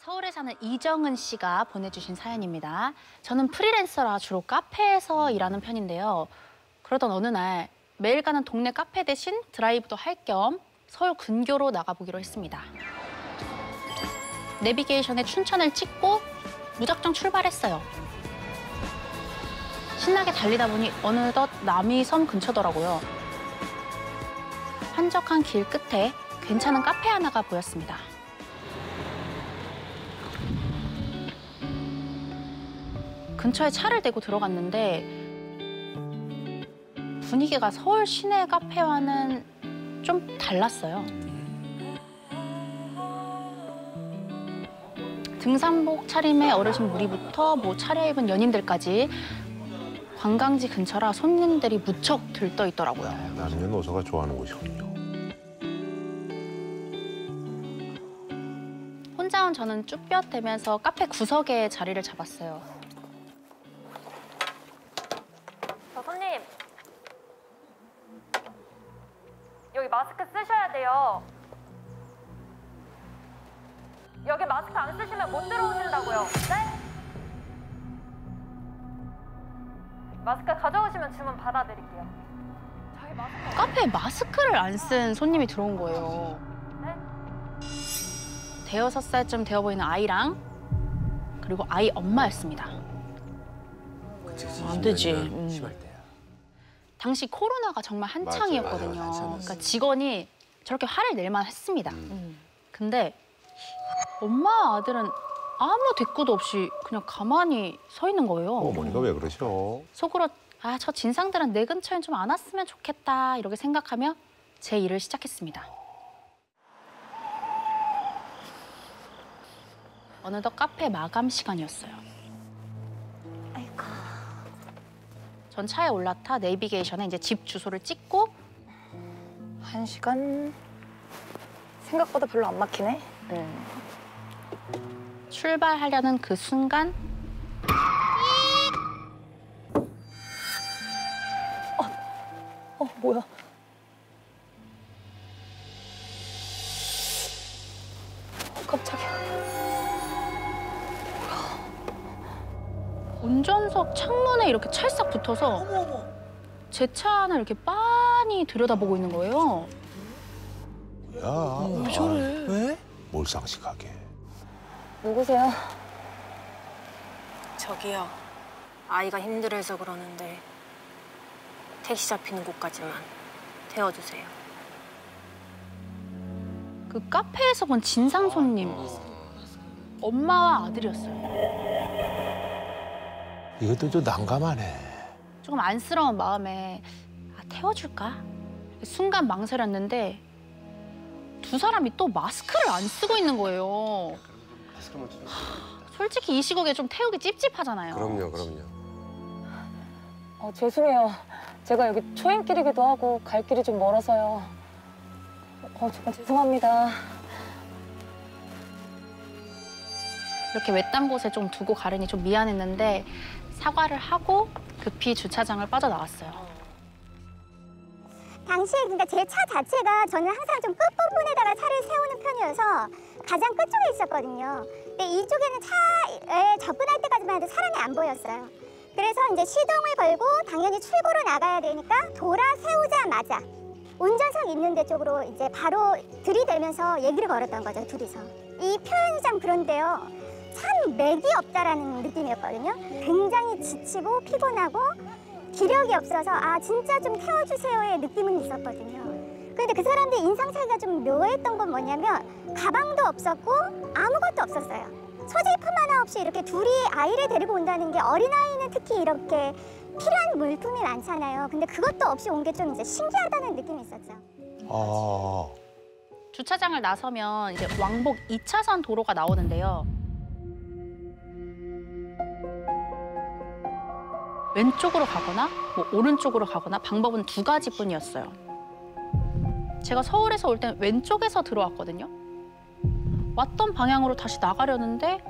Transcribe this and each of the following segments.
서울에 사는 이정은 씨가 보내주신 사연입니다. 저는 프리랜서라 주로 카페에서 일하는 편인데요. 그러던 어느 날 매일 가는 동네 카페 대신 드라이브도 할 겸 서울 근교로 나가보기로 했습니다. 내비게이션에 춘천을 찍고 무작정 출발했어요. 신나게 달리다 보니 어느덧 남이섬 근처더라고요. 한적한 길 끝에 괜찮은 카페 하나가 보였습니다. 근처에 차를 대고 들어갔는데 분위기가 서울 시내 카페와는 좀 달랐어요. 등산복 차림의 어르신 무리부터 차려입은 연인들까지 관광지 근처라 손님들이 무척 들떠 있더라고요. 나중에 노서가 좋아하는 곳이군요. 혼자 온 저는 쭈뼛대면서 카페 구석에 자리를 잡았어요. 손님, 여기 마스크 쓰셔야 돼요. 여기 마스크 안 쓰시면 못 들어오신다고요. 네? 마스크 가져오시면 주문 받아드릴게요. 저희 마스크... 카페에 마스크를 안 쓴 손님이 들어온 거예요. 네? 대여섯 살쯤 되어 보이는 아이랑 그리고 아이 엄마였습니다. 안 되지. 심할 때야. 당시 코로나가 정말 한창이었거든요. 맞아. 그러니까 직원이 저렇게 화를 낼만 했습니다. 근데 엄마 아들은 아무 대꾸도 없이 그냥 가만히 서 있는 거예요. 어머니가 왜 그러셔? 속으로 저 진상들은 내 근처엔 좀 안 왔으면 좋겠다 이렇게 생각하며 제 일을 시작했습니다. 어느덧 카페 마감 시간이었어요. 아이고. 전 차에 올라타 내비게이션에 이제 집 주소를 찍고 1시간? 생각보다 별로 안 막히네. 출발하려는 그 순간 뭐야? 깜짝이야. 운전석 창문에 이렇게 찰싹 붙어서 제 차 안을 이렇게 빤히 들여다보고 있는 거예요. 야, 왜 저래? 왜? 몰상식하게. 누구세요? 저기요. 아이가 힘들어서 그러는데 택시 잡히는 곳까지만 태워주세요. 그 카페에서 본 진상 손님 엄마와 아들이었어요. 이것도 좀 난감하네. 조금 안쓰러운 마음에 태워줄까? 순간 망설였는데 두 사람이 또 마스크를 안 쓰고 있는 거예요. 솔직히 이 시국에 좀 태우기 찝찝하잖아요. 그럼요. 죄송해요. 제가 여기 초행길이기도 하고 갈 길이 좀 멀어서요. 정말 죄송합니다. 이렇게 외딴 곳에 좀 두고 가려니 좀 미안했는데 사과를 하고 급히 주차장을 빠져나왔어요. 당시에 그러니까 제 차 자체가 저는 항상 좀 끝부분에다가 차를 세우는 편이어서 가장 끝쪽에 있었거든요. 근데 이쪽에는 차에 접근할 때까지만 해도 사람이 안 보였어요. 그래서 이제 시동을 걸고 당연히 출구로 나가야 되니까 돌아 세우자마자 운전석 있는 데 쪽으로 이제 바로 들이대면서 얘기를 걸었던 거죠, 둘이서. 이 표현이 참 그런데요. 참 맥이 없다라는 느낌이었거든요. 굉장히 지치고 피곤하고 기력이 없어서 진짜 좀 태워주세요의 느낌은 있었거든요. 그런데 그 사람들 인상 차이가 좀 묘했던 건 뭐냐면 가방도 없었고 아무것도 없었어요. 소지품 하나 없이 이렇게 둘이 아이를 데리고 온다는 게 어린아이는 특히 이렇게 필요한 물품이 많잖아요. 근데 그것도 없이 온 게 좀 이제 신기하다는 느낌이 있었죠. 주차장을 나서면 이제 왕복 2차선 도로가 나오는데요. 왼쪽으로 가거나 오른쪽으로 가거나 방법은 두 가지뿐이었어요. 제가 서울에서 올 땐 왼쪽에서 들어왔거든요. 왔던 방향으로 다시 나가려는데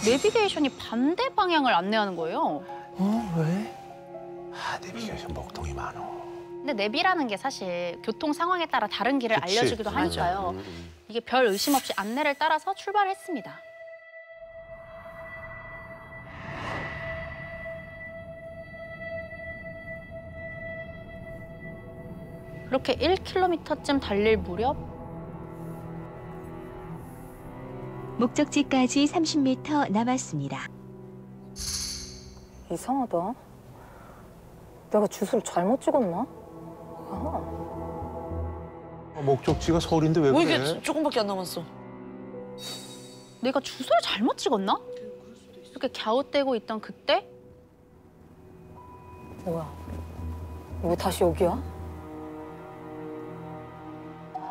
내비게이션이 반대 방향을 안내하는 거예요. 왜? 내비게이션 먹통이 많어. 근데 내비라는 게 사실 교통 상황에 따라 다른 길을 그치. 알려주기도 하니까요. 이게 별 의심 없이 안내를 따라서 출발했습니다. 그렇게 1km쯤 달릴 무렵 목적지까지 30m 남았습니다. 이상하다. 내가 주소를 잘못 찍었나? 목적지가 서울인데 왜 왜 그래? 이게 조금밖에 안 남았어? 내가 주소를 잘못 찍었나? 이렇게 갸웃대고 있던 그때 뭐야? 왜 다시 여기야?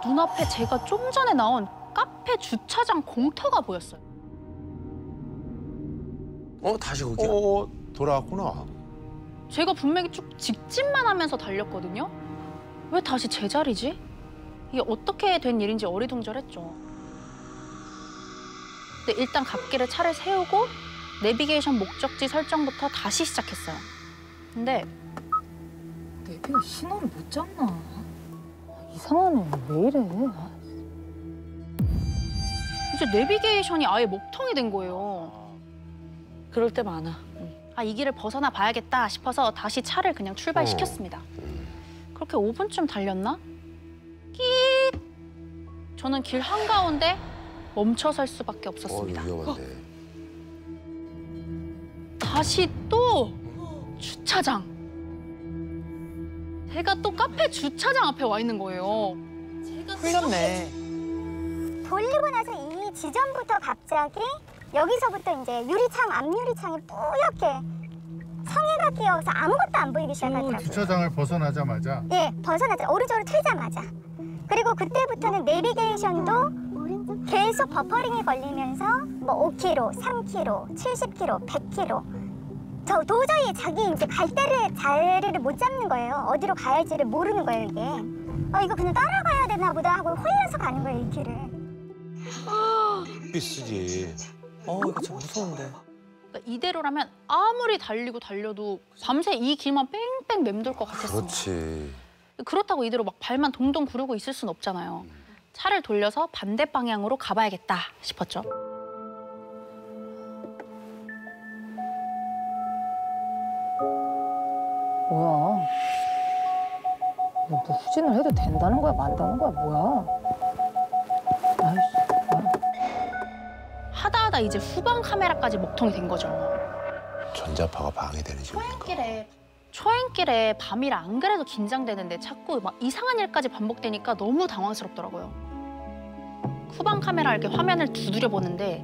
눈앞에 제가 좀 전에 나온 카페 주차장 공터가 보였어요. 다시 거기야? 돌아왔구나. 제가 분명히 쭉 직진만 하면서 달렸거든요. 왜 다시 제자리지? 이게 어떻게 된 일인지 어리둥절했죠. 근데 일단 갓길에 차를 세우고 내비게이션 목적지 설정부터 다시 시작했어요. 근데 내비가 신호를 못 잡나? 이상하네. 왜 이래? 이제 내비게이션이 아예 목통이 된 거예요. 그럴 때 많아. 아, 이 길을 벗어나 봐야겠다 싶어서 다시 차를 그냥 출발시켰습니다. 그렇게 5분쯤 달렸나? 끼익! 저는 길 한가운데 멈춰설 수밖에 없었습니다. 위험한데. 다시 또 주차장. 제가 또 카페 주차장 앞에 와 있는 거예요. 풀렸네. 돌리고 나서 이 지점부터 갑자기 여기서부터 이제 유리창, 앞유리창이 뿌옇게 성에가 끼어서 아무것도 안 보이기 시작하더라고요. 주차장을 벗어나자마자 예, 벗어나자 오른쪽으로 틀자마자. 그리고 그때부터는 내비게이션도 계속 버퍼링이 걸리면서 뭐 5km, 3km, 70km, 100km. 저 도저히 자기 이제 갈 때를 자리를 못 잡는 거예요. 어디로 가야 할지를 모르는 거예요, 이게. 이거 그냥 따라가야 되나 보다 하고 홀려서 가는 거예요, 이 길을. 비스지. 이거 참 무서운데. 그러니까 이대로라면 아무리 달리고 달려도 밤새 이 길만 뺑뺑 맴돌 것 같았습니다. 그렇지. 그렇다고 이대로 막 발만 동동 구르고 있을 순 없잖아요. 차를 돌려서 반대 방향으로 가봐야겠다 싶었죠. 뭐야? 뭐 후진을 해도 된다는 거야, 만다는 거야, 뭐야? 아이씨, 뭐야? 하다 이제 후방 카메라까지 목통이 된 거죠. 전자파가 방해되는 지역인가. 초행길에 밤이라 안 그래도 긴장되는데 자꾸 막 이상한 일까지 반복되니까 너무 당황스럽더라고요. 후방 카메라 이렇게 화면을 두드려 보는데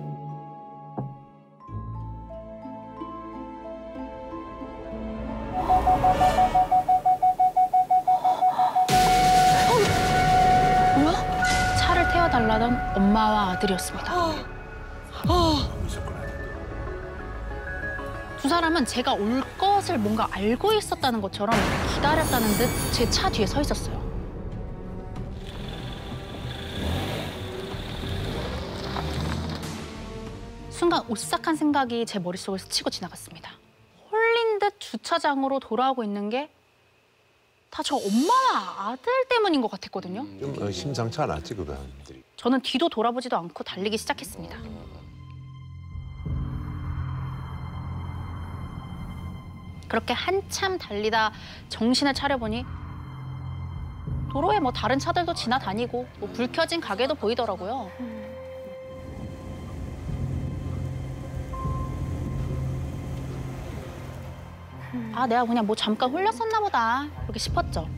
뭐야? 차를 태워달라던 엄마와 아들이었습니다. 두 사람은 제가 올 것을 뭔가 알고 있었다는 것처럼 기다렸다는 듯 제 차 뒤에 서 있었어요. 순간 오싹한 생각이 제 머릿속을 스치고 지나갔습니다. 홀린 듯 주차장으로 돌아오고 있는 게 다 저 엄마와 아들 때문인 것 같았거든요. 좀 심상치 않았지, 그 사람들이. 저는 뒤도 돌아보지도 않고 달리기 시작했습니다. 그렇게 한참 달리다 정신을 차려보니 도로에 뭐 다른 차들도 지나다니고 뭐 불 켜진 가게도 보이더라고요. 아, 내가 그냥 뭐 잠깐 홀렸었나 보다 이렇게 싶었죠.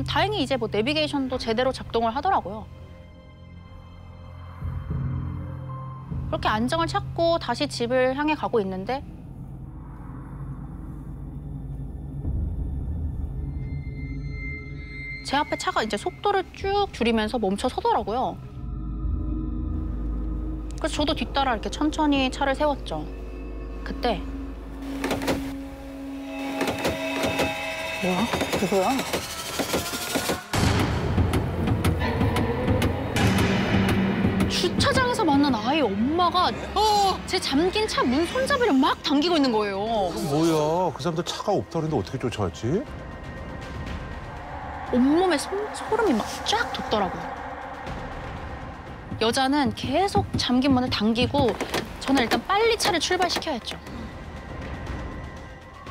다행히 이제 뭐 내비게이션도 제대로 작동을 하더라고요. 그렇게 안정을 찾고 다시 집을 향해 가고 있는데 제 앞에 차가 이제 속도를 쭉 줄이면서 멈춰 서더라고요. 그래서 저도 뒤따라 이렇게 천천히 차를 세웠죠. 그때 뭐야? 누구야? 주차장에서 만난 아이의 엄마가 제 잠긴 차 문 손잡이를 막 당기고 있는 거예요. 뭐야, 그 사람들 차가 없다는데 어떻게 쫓아왔지? 온몸에 소름이 막 쫙 돋더라고요. 여자는 계속 잠긴 문을 당기고 저는 일단 빨리 차를 출발시켜야 했죠.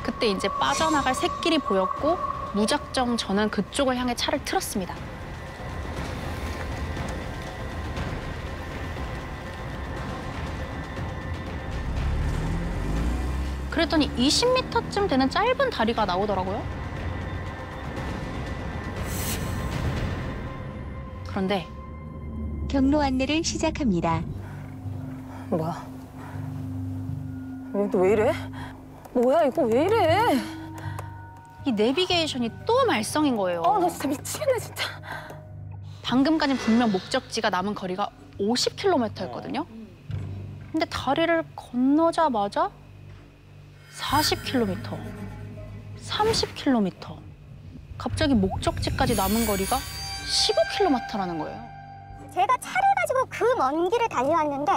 그때 이제 빠져나갈 샛길이 보였고 무작정 저는 그쪽을 향해 차를 틀었습니다. 그랬더니 20m쯤 되는 짧은 다리가 나오더라고요. 그런데 경로 안내를 시작합니다. 뭐야? 너 왜 이래? 뭐야 이거 왜 이래? 이 내비게이션이 또 말썽인 거예요. 나 진짜 미치겠네 진짜. 방금까진 분명 목적지가 남은 거리가 50km였거든요. 근데 다리를 건너자마자 40km, 30km. 갑자기 목적지까지 남은 거리가 15km라는 거예요. 제가 차를 가지고 그 먼 길을 달려왔는데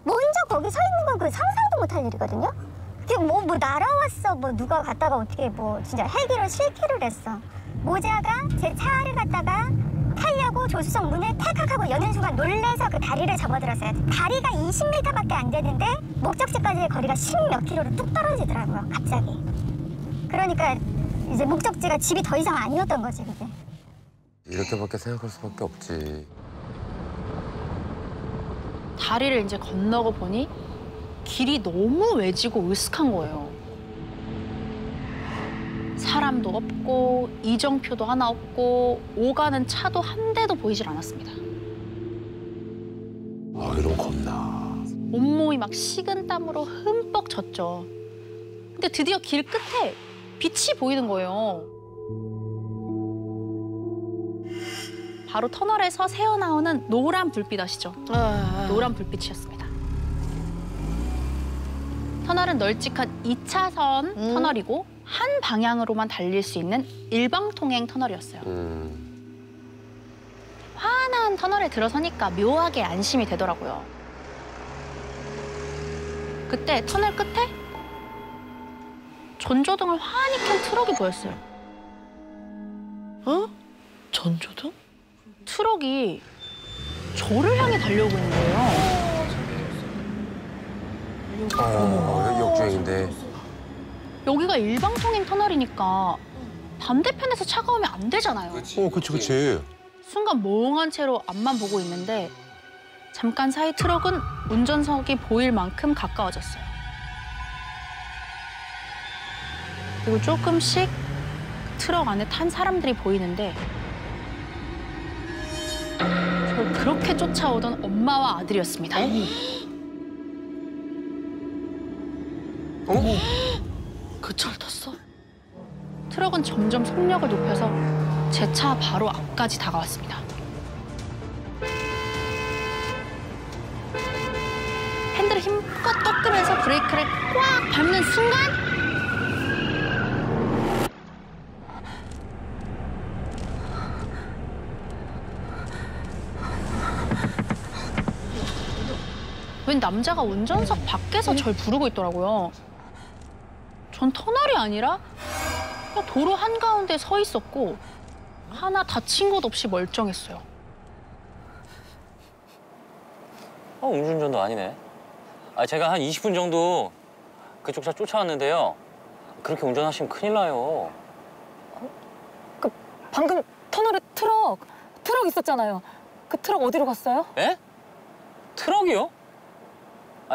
먼저 거기 서 있는 건 그 상상도 못할 일이거든요. 그게 뭐 날아왔어, 뭐 누가 갔다가 어떻게 뭐 진짜 헬기로 실기를 했어. 모자가 제 차를 갖다가 타려고 조수석 문을 탈칵하고 여는 순간 놀래서 그 다리를 접어들었어요. 다리가 20m밖에 안 되는데 목적지까지의 거리가 10몇 킬로로 뚝 떨어지더라고요, 갑자기. 그러니까 이제 목적지가 집이 더 이상 아니었던 거지, 그게. 이렇게밖에 생각할 수밖에 없지. 다리를 이제 건너고 보니 길이 너무 외지고 으슥한 거예요. 사람도 없고 이정표도 하나 없고 오가는 차도 한 대도 보이질 않았습니다. 이런 겁나. 온몸이 막 식은 땀으로 흠뻑 젖죠. 근데 드디어 길 끝에 빛이 보이는 거예요. 바로 터널에서 새어나오는 노란 불빛 아시죠? 노란 불빛이었습니다. 터널은 널찍한 2차선 터널이고 한 방향으로만 달릴 수 있는 일방통행 터널이었어요. 환한 터널에 들어서니까 묘하게 안심이 되더라고요. 그때 터널 끝에 전조등을 환히 켠 트럭이 보였어요. 전조등? 트럭이 저를 향해 달려오고 있는 거예요. 역주행인데. 여기가 일방통행 터널이니까 반대편에서 차가 오면 안 되잖아요. 그치. 순간 멍한 채로 앞만 보고 있는데 잠깐 사이 트럭은 운전석이 보일 만큼 가까워졌어요. 그리고 조금씩 트럭 안에 탄 사람들이 보이는데 저를 그렇게 쫓아오던 엄마와 아들이었습니다. 그 차를 탔어? 트럭은 점점 속력을 높여서 제 차 바로 앞까지 다가왔습니다. 핸들을 힘껏 꺾으면서 브레이크를 꽉 밟는 순간 웬 남자가 운전석 밖에서 절 부르고 있더라고요. 전 터널이 아니라 그냥 도로 한가운데 서 있었고 하나 다친 곳 없이 멀쩡했어요. 음주운전도 아니네. 제가 한 20분 정도 그쪽 차 쫓아왔는데요. 그렇게 운전하시면 큰일 나요. 방금 터널에 트럭 있었잖아요. 그 트럭 어디로 갔어요? 예? 트럭이요?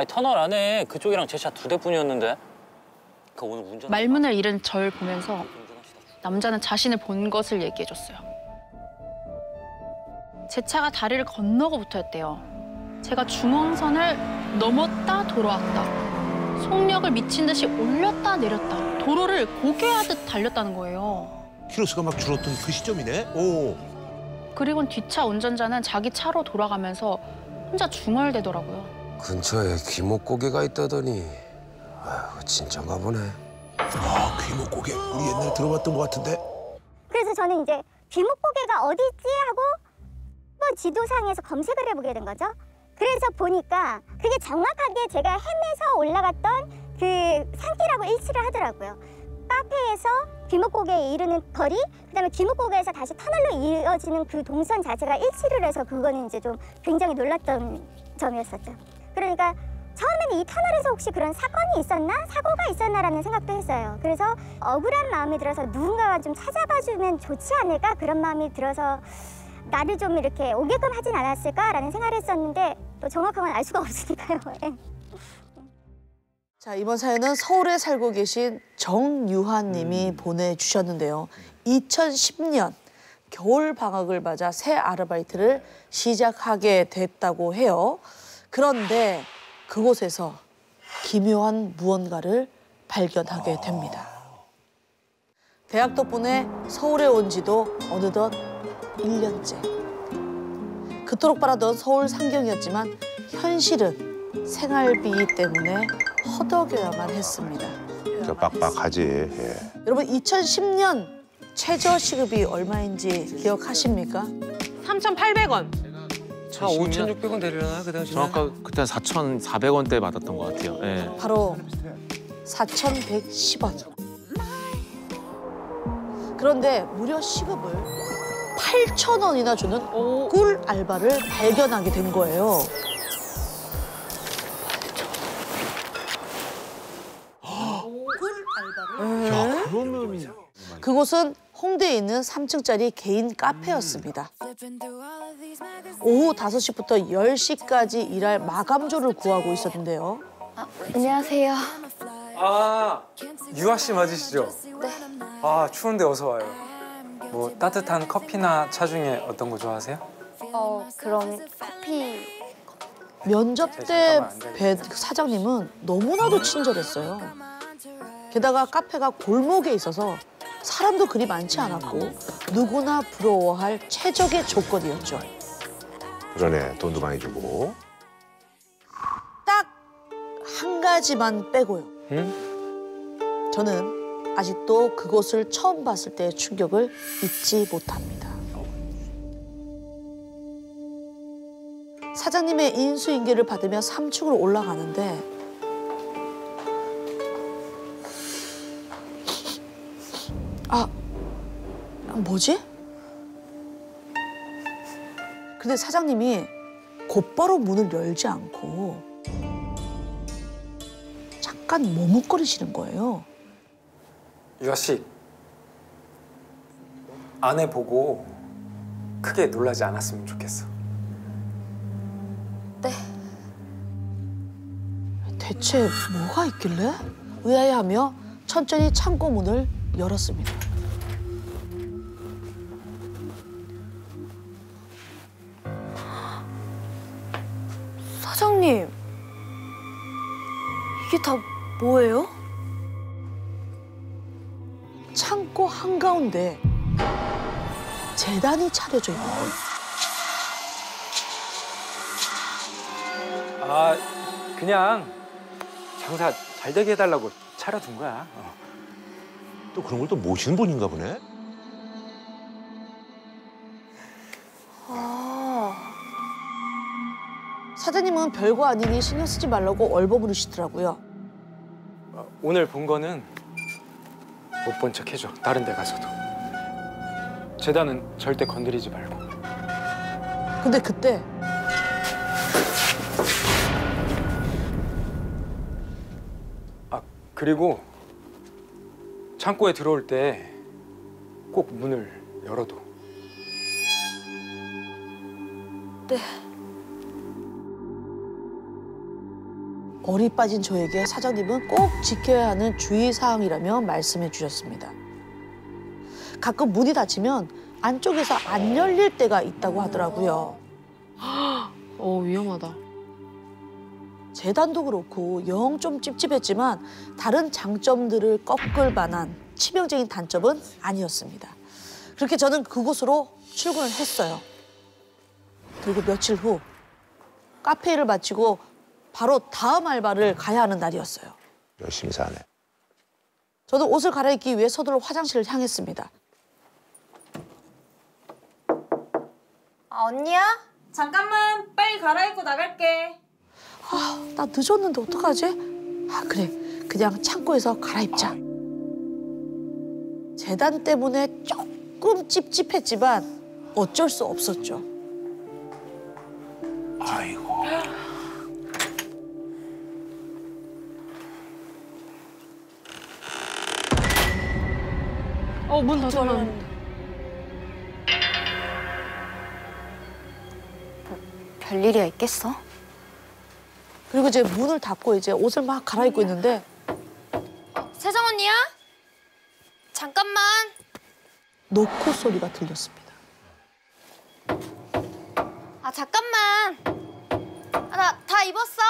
터널 안에 그쪽이랑 제 차 2대뿐이었는데. 그 오늘 운전 말문을 잃은 절 보면서 남자는 자신을 본 것을 얘기해줬어요. 제 차가 다리를 건너고부터였대요. 제가 중앙선을 넘었다 돌아왔다. 속력을 미친 듯이 올렸다 내렸다. 도로를 고개하듯 달렸다는 거예요. 키로수가 막 줄었던 그 시점이네. 그리고는 뒷차 운전자는 자기 차로 돌아가면서 혼자 중얼대더라고요. 근처에 귀목고개가 있다더니. 아휴, 진짠가 보네. 귀목고개. 우리 옛날에 들어봤던 것 같은데. 그래서 저는 이제 귀목고개가 어디 있지 하고 한번 지도상에서 검색을 해보게 된 거죠. 그래서 보니까 그게 정확하게 제가 헤매서 올라갔던 그 산길하고 일치를 하더라고요. 카페에서 귀목고개에 이르는 거리, 그다음에 귀목고개에서 다시 터널로 이어지는 그 동선 자체가 일치를 해서 그거는 이제 좀 굉장히 놀랐던 점이었었죠. 그러니까 처음에는 이 터널에서 혹시 그런 사건이 있었나? 사고가 있었나라는 생각도 했어요. 그래서 억울한 마음이 들어서 누군가가 좀 찾아봐주면 좋지 않을까? 그런 마음이 들어서 나를 좀 이렇게 오게끔 하진 않았을까라는 생각을 했었는데 또 정확한 건 알 수가 없으니까요. 예. 자, 이번 사연은 서울에 살고 계신 정유한 님이 보내주셨는데요. 2010년 겨울 방학을 맞아 새 아르바이트를 시작하게 됐다고 해요. 그런데 그곳에서 기묘한 무언가를 발견하게 됩니다. 대학 덕분에 서울에 온 지도 어느덧 1년째. 그토록 바라던 서울 상경이었지만 현실은 생활비 때문에 허덕여야만 했습니다. 저 빡빡하지. 예. 여러분 2010년 최저 시급이 얼마인지 기억하십니까? 3,800원. 한 5,600원 되려나 그 당시에? 정확하게 그때 한 4,400원대 받았던 것 같아요. 예. 바로 4,110원. 그런데 무려 시급을 8,000원이나 주는 꿀 알바를 발견하게 된 거예요. 야, 그러면 그곳은 홍대에 있는 3층짜리 개인 카페였습니다. 오후 5시부터 10시까지 일할 마감조를 구하고 있었는데요. 안녕하세요. 아, 유아 씨 맞으시죠? 네. 아, 추운데 어서 와요. 뭐 따뜻한 커피나 차 중에 어떤 거 좋아하세요? 그럼 커피. 면접 때 뵌 사장님은 너무나도 친절했어요. 게다가 카페가 골목에 있어서 사람도 그리 많지 않았고 누구나 부러워할 최적의 조건이었죠. 그러네. 돈도 많이 주고. 딱 한 가지만 빼고요. 응? 저는 아직도 그곳을 처음 봤을 때의 충격을 잊지 못합니다. 사장님의 인수인계를 받으며 3층으로 올라가는데 뭐지? 근데 사장님이 곧바로 문을 열지 않고 잠깐 머뭇거리시는 거예요. 유아 씨, 아내 보고 크게 놀라지 않았으면 좋겠어. 네. 대체 뭐가 있길래? 의아해하며 천천히 창고 문을 열었습니다. 사장님, 이게 다 뭐예요? 창고 한가운데 재단이 차려져 있는 거예요. 아, 그냥 장사 잘 되게 해달라고 차려둔 거야. 또 그런 걸 또 모시는 분인가 보네. 사장님은 별거 아니니 신경 쓰지 말라고 얼버무리시더라고요. 오늘 본 거는 못 본 척 해줘. 다른 데 가서도. 재단은 절대 건드리지 말고. 근데 그때 그리고 창고에 들어올 때 꼭 문을 열어둬. 네. 얼이 빠진 저에게 사장님은 꼭 지켜야 하는 주의사항이라며 말씀해 주셨습니다. 가끔 문이 닫히면 안쪽에서 안 열릴 때가 있다고 하더라고요. 위험하다. 재단도 그렇고 영 좀 찝찝했지만 다른 장점들을 꺾을 만한 치명적인 단점은 아니었습니다. 그렇게 저는 그곳으로 출근을 했어요. 그리고 며칠 후 카페 일을 마치고 바로 다음 알바를 가야 하는 날이었어요. 열심히 사네. 저도 옷을 갈아입기 위해 서둘러 화장실을 향했습니다. 언니야? 잠깐만, 빨리 갈아입고 나갈게. 나 늦었는데 어떡하지? 그래, 그냥 창고에서 갈아입자. 재단 때문에 조금 찝찝했지만 어쩔 수 없었죠. 아이고. 문 닫아놨는데. 별일이야 있겠어? 그리고 이제 문을 닫고 이제 옷을 막 갈아입고 있는데 세정 언니야? 잠깐만. 노크 소리가 들렸습니다. 아 잠깐만. 나 다 입었어.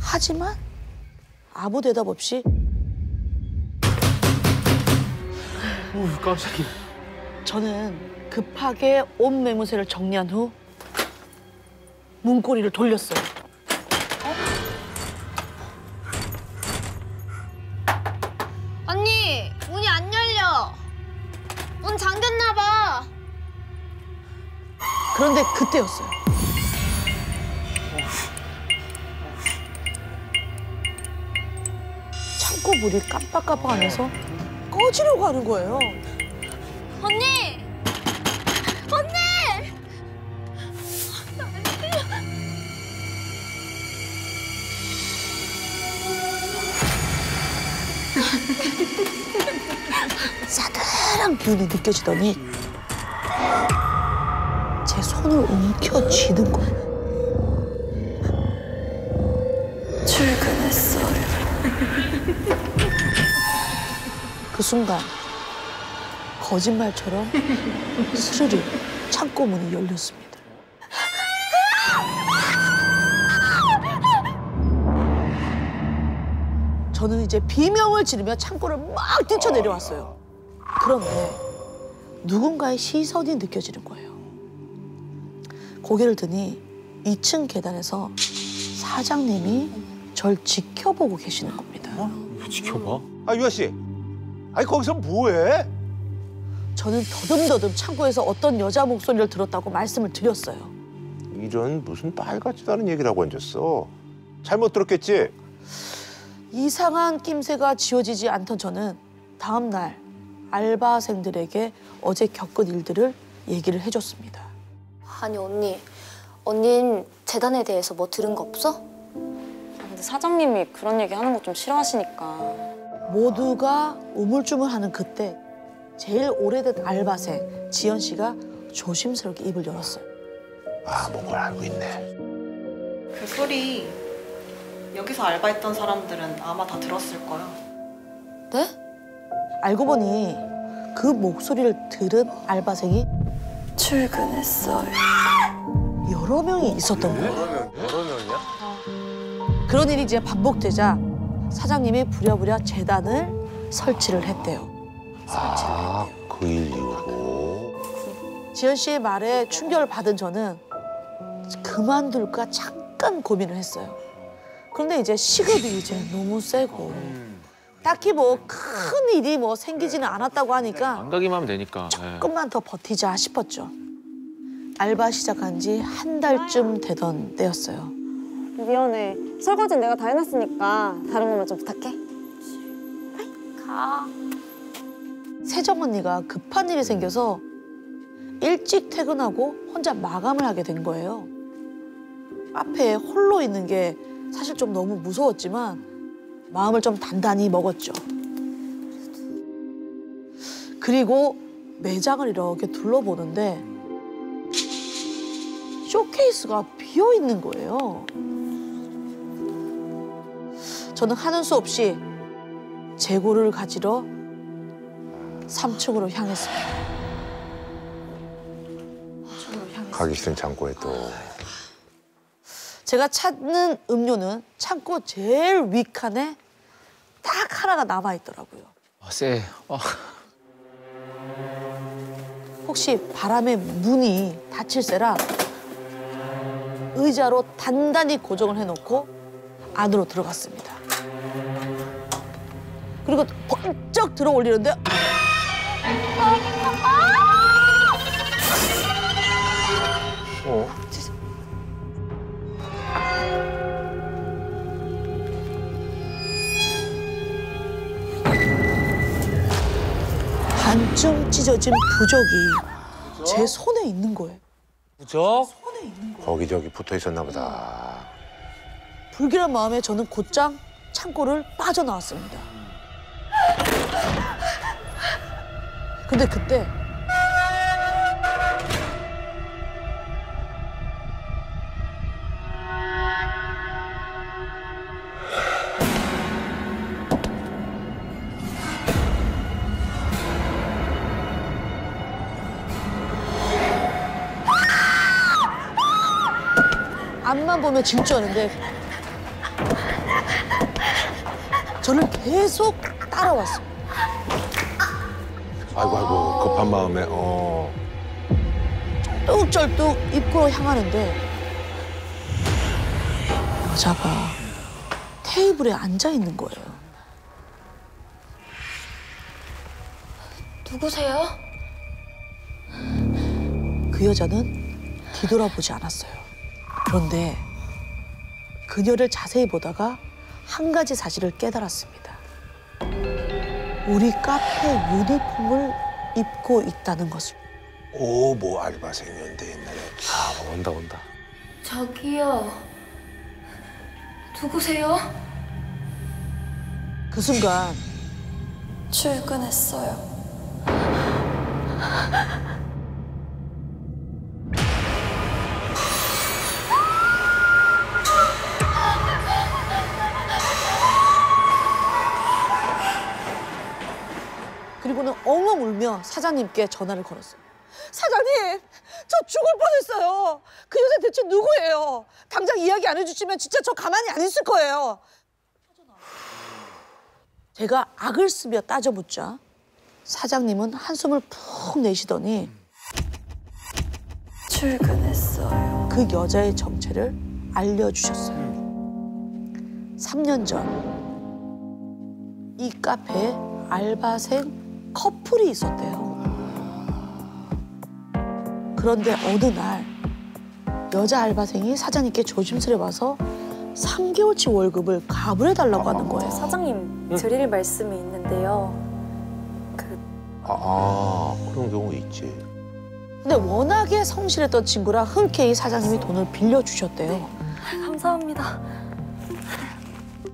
하지만 아무 대답 없이 깜짝이야. 저는 급하게 옷 매무새를 정리한 후 문고리를 돌렸어요. 언니 문이 안 열려. 문 잠겼나 봐. 그런데 그때였어요. 창고 문이 깜빡깜빡하면서 꺼지려고 하는 거예요. 언니! 언니! 싸늘한 기운이 느껴지더니 제 손을 움켜쥐는 거예요. 출근했어요. 그 순간 거짓말처럼 스르르 창고 문이 열렸습니다. 저는 이제 비명을 지르며 창고를 막 뛰쳐내려왔어요. 그런데 누군가의 시선이 느껴지는 거예요. 고개를 드니 2층 계단에서 사장님이 절 지켜보고 계시는 겁니다. 지켜봐. 아 유아 씨, 아니 거기서 뭐해? 저는 더듬더듬 창고에서 어떤 여자 목소리를 들었다고 말씀을 드렸어요. 이런 무슨 말 같지도 않은 얘기를 하고 앉았어. 잘못 들었겠지? 이상한 낌새가 지워지지 않던 저는 다음 날 알바생들에게 어제 겪은 일들을 얘기를 해줬습니다. 아니 언닌 재단에 대해서 뭐 들은 거 없어? 근데 사장님이 그런 얘기 하는 거 좀 싫어하시니까. 모두가 우물쭈물하는 그때 제일 오래된 알바생 지연 씨가 조심스럽게 입을 열었어요. 아, 뭔걸 알고 있네. 그 소리 여기서 알바했던 사람들은 아마 다 들었을 거야. 네? 알고 보니 그 목소리를 들은 알바생이 출근했어요. 여러 명이 있었던 거예요. 여러 명이야? 그런 일이 이제 반복되자 사장님이 부랴부랴 재단을 설치를 했대요. 아, 그 일 이후로. 지연 씨의 말에 충격을 받은 저는 그만둘까 잠깐 고민을 했어요. 그런데 이제 시급이 이제 너무 세고 딱히 뭐 큰 일이 뭐 생기지는 않았다고 하니까 안 가기만 하면 되니까. 조금만 더 버티자 싶었죠. 알바 시작한 지 한 달쯤 되던 때였어요. 미안해. 설거지는 내가 다 해놨으니까 다른 것만 좀 부탁해. 가. 세정 언니가 급한 일이 생겨서 일찍 퇴근하고 혼자 마감을 하게 된 거예요. 카페에 홀로 있는 게 사실 좀 너무 무서웠지만 마음을 좀 단단히 먹었죠. 그리고 매장을 이렇게 둘러보는데 쇼케이스가 비어 있는 거예요. 저는 하는 수 없이 재고를 가지러 3층으로 향했습니다. 가기 싫은 창고에 또. 제가 찾는 음료는 창고 제일 윗칸에 딱 하나가 남아있더라고요. 쎄. 혹시 바람에 문이 닫힐세라 의자로 단단히 고정을 해놓고 안으로 들어갔습니다. 그리고 번쩍 들어 올리는데 반쯤 찢어진 부적이 제 손에 있는 거예요. 부적? 거기저기 붙어 있었나 보다. 불길한 마음에 저는 곧장 창고를 빠져나왔습니다. 근데 그때 앞만 보면 질주하는데 저를 계속 따라왔어요. 아이고 급한 마음에 쩔뚝 입구로 향하는데 여자가 테이블에 앉아 있는 거예요. 누구세요? 그 여자는 뒤돌아보지 않았어요. 그런데 그녀를 자세히 보다가 한 가지 사실을 깨달았습니다. 우리 카페 유니폼을 입고 있다는 것을. 오, 뭐 알바생이었는데 옛날에. 아, 온다. 저기요. 누구세요? 그 순간 출근했어요. 그리고는 엉엉 울며 사장님께 전화를 걸었어요. 사장님, 저 죽을 뻔했어요. 그 여자 대체 누구예요? 당장 이야기 안 해주시면 진짜 저 가만히 안 있을 거예요. 제가 악을 쓰며 따져묻자 사장님은 한숨을 푹 내쉬더니 출근했어요. 그 여자의 정체를 알려주셨어요. 3년 전 이 카페에 알바생 커플이 있었대요. 그런데 어느 날 여자 알바생이 사장님께 조심스레 와서 3개월치 월급을 가불해달라고 하는 거예요. 사장님 드릴 말씀이 있는데요. 그런 경우 있지. 근데 워낙에 성실했던 친구라 흔쾌히 사장님이 돈을 빌려주셨대요. 감사합니다.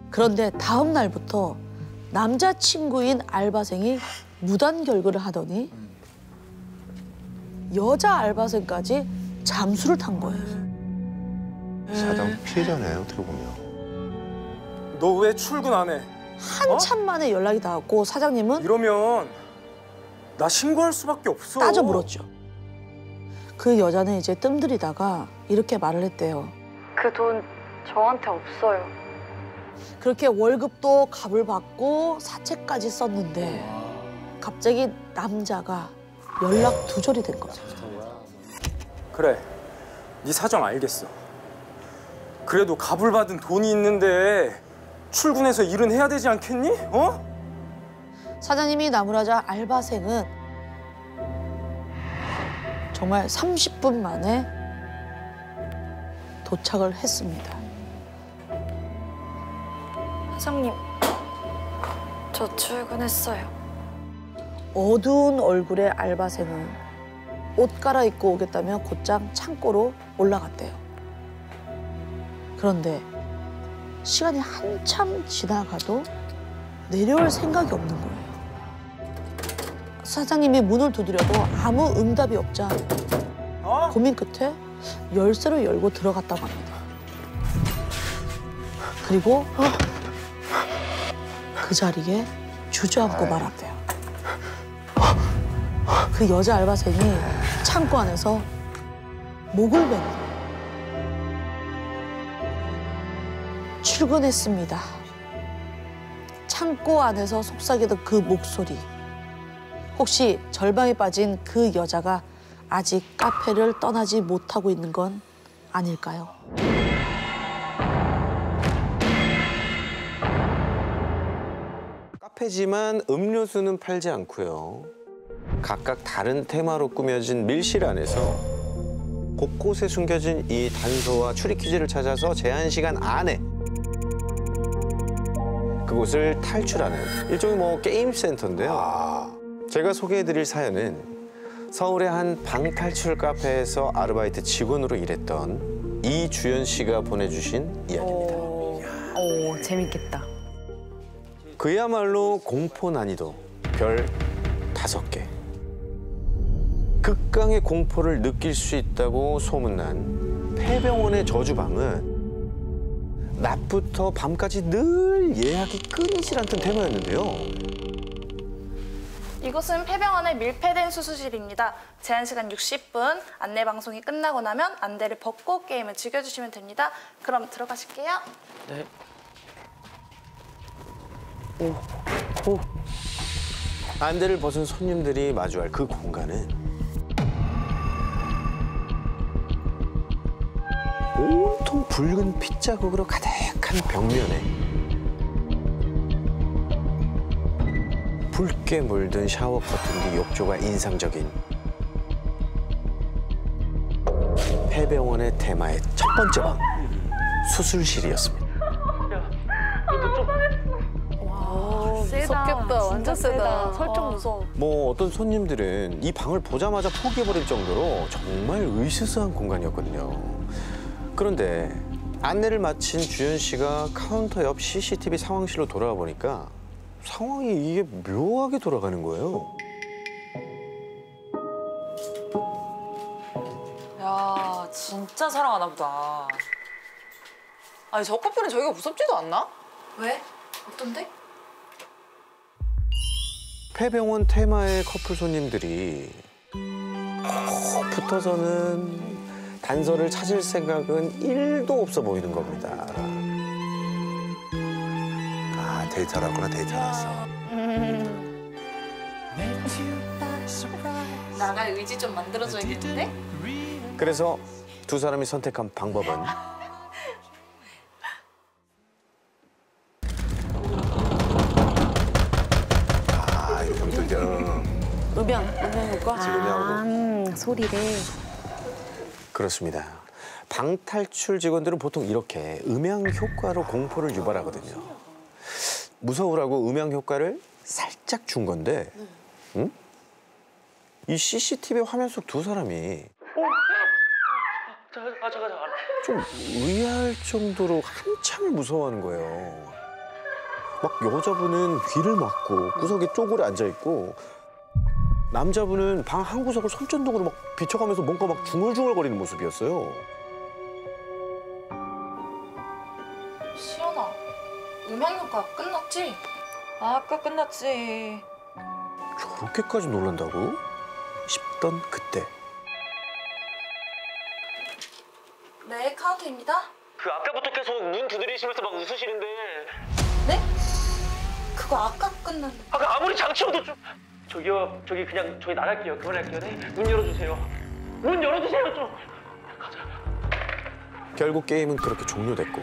그런데 다음 날부터 남자친구인 알바생이 무단 결근을 하더니 여자 알바생까지 잠수를 탄 거예요. 사장 피해자네, 어떻게 보면. 너 왜 출근 안 해? 한참 만에 연락이 닿았고 사장님은 이러면 나 신고할 수밖에 없어. 따져 물었죠. 그 여자는 이제 뜸들이다가 이렇게 말을 했대요. 그 돈 저한테 없어요. 그렇게 월급도 값을 받고 사채까지 썼는데 갑자기 남자가 연락 두절이 된 거죠. 그래, 네 사정 알겠어. 그래도 값을 받은 돈이 있는데 출근해서 일은 해야 되지 않겠니? 사장님이 나무라자 알바생은 정말 30분 만에 도착을 했습니다. 사장님, 저 출근했어요. 어두운 얼굴의 알바생은 옷 갈아입고 오겠다며 곧장 창고로 올라갔대요. 그런데 시간이 한참 지나가도 내려올 생각이 없는 거예요. 사장님이 문을 두드려도 아무 응답이 없자 고민 끝에 열쇠를 열고 들어갔다고 합니다. 그리고 그 자리에 주저앉고 말았대요. 그 여자 알바생이 창고 안에서 목을 맨 거예요. 출근했습니다. 창고 안에서 속삭이던 그 목소리. 혹시 절망에 빠진 그 여자가 아직 카페를 떠나지 못하고 있는 건 아닐까요? 카페지만 음료수는 팔지 않고요. 각각 다른 테마로 꾸며진 밀실 안에서 곳곳에 숨겨진 이 단서와 추리 퀴즈를 찾아서 제한 시간 안에 그곳을 탈출하는 일종의 게임 센터인데요. 제가 소개해드릴 사연은 서울의 한 방탈출 카페에서 아르바이트 직원으로 일했던 이주연 씨가 보내주신 이야기입니다. 오, 재밌겠다. 그야말로 공포 난이도 별 5개. 극강의 공포를 느낄 수 있다고 소문난 폐병원의 저주밤은 낮부터 밤까지 늘 예약이 끊이질 않던 테마였는데요. 이곳은 폐병원의 밀폐된 수술실입니다. 제한 시간 60분, 안내 방송이 끝나고 나면 안대를 벗고 게임을 즐겨주시면 됩니다. 그럼 들어가실게요. 네. 안대를 벗은 손님들이 마주할 그 공간은 온통 붉은 핏자국으로 가득한 벽면에 붉게 물든 샤워 커튼 뒤 욕조가 인상적인 폐병원의 테마의 첫 번째 방, 수술실이었습니다. 무섭겠다. 완전 세다. 설정 무서워. 뭐 어떤 손님들은 이 방을 보자마자 포기해버릴 정도로 정말 으스스한 공간이었거든요. 그런데 안내를 마친 주연 씨가 카운터 옆 CCTV 상황실로 돌아와 보니까 상황이 이게 묘하게 돌아가는 거예요. 야, 진짜 사랑하나 보다. 아니, 저 커플은 저희가 무섭지도 않나? 왜? 어떤데? 폐병원 테마의 커플 손님들이 꼭 붙어서는 단서를 찾을 생각은 1도 없어 보이는 겁니다. 아, 데이트하러 왔구나, 데이트하러 왔어. 나갈 의지 좀 만들어줘야겠는데? 그래서 두 사람이 선택한 방법은 음향 효과? 소리를. 그렇습니다. 방탈출 직원들은 보통 이렇게 음향 효과로 공포를 유발하거든요. 무서우라고 음향 효과를 살짝 준 건데, 응? 이 CCTV 화면 속 두 사람이 좀 의아할 정도로 한참을 무서워하는 거예요. 막 여자분은 귀를 막고 구석에 쪼그려 앉아있고 남자분은 방 한 구석을 손전등으로 막 비춰가면서 뭔가 막 중얼중얼거리는 모습이었어요. 시연아, 음향 효과 끝났지? 아까 끝났지. 저렇게까지 놀란다고? 싶던 그때. 네, 카운트입니다. 그 아까부터 계속 눈 두드리시면서 막 웃으시는데. 네? 그거 아까 끝났는데. 아까 아무리 장치여도 좀. 저기요, 저기 그냥 저희 나갈게요. 그만할게요. 네? 문 열어주세요. 문 열어주세요 좀. 가자. 결국 게임은 그렇게 종료됐고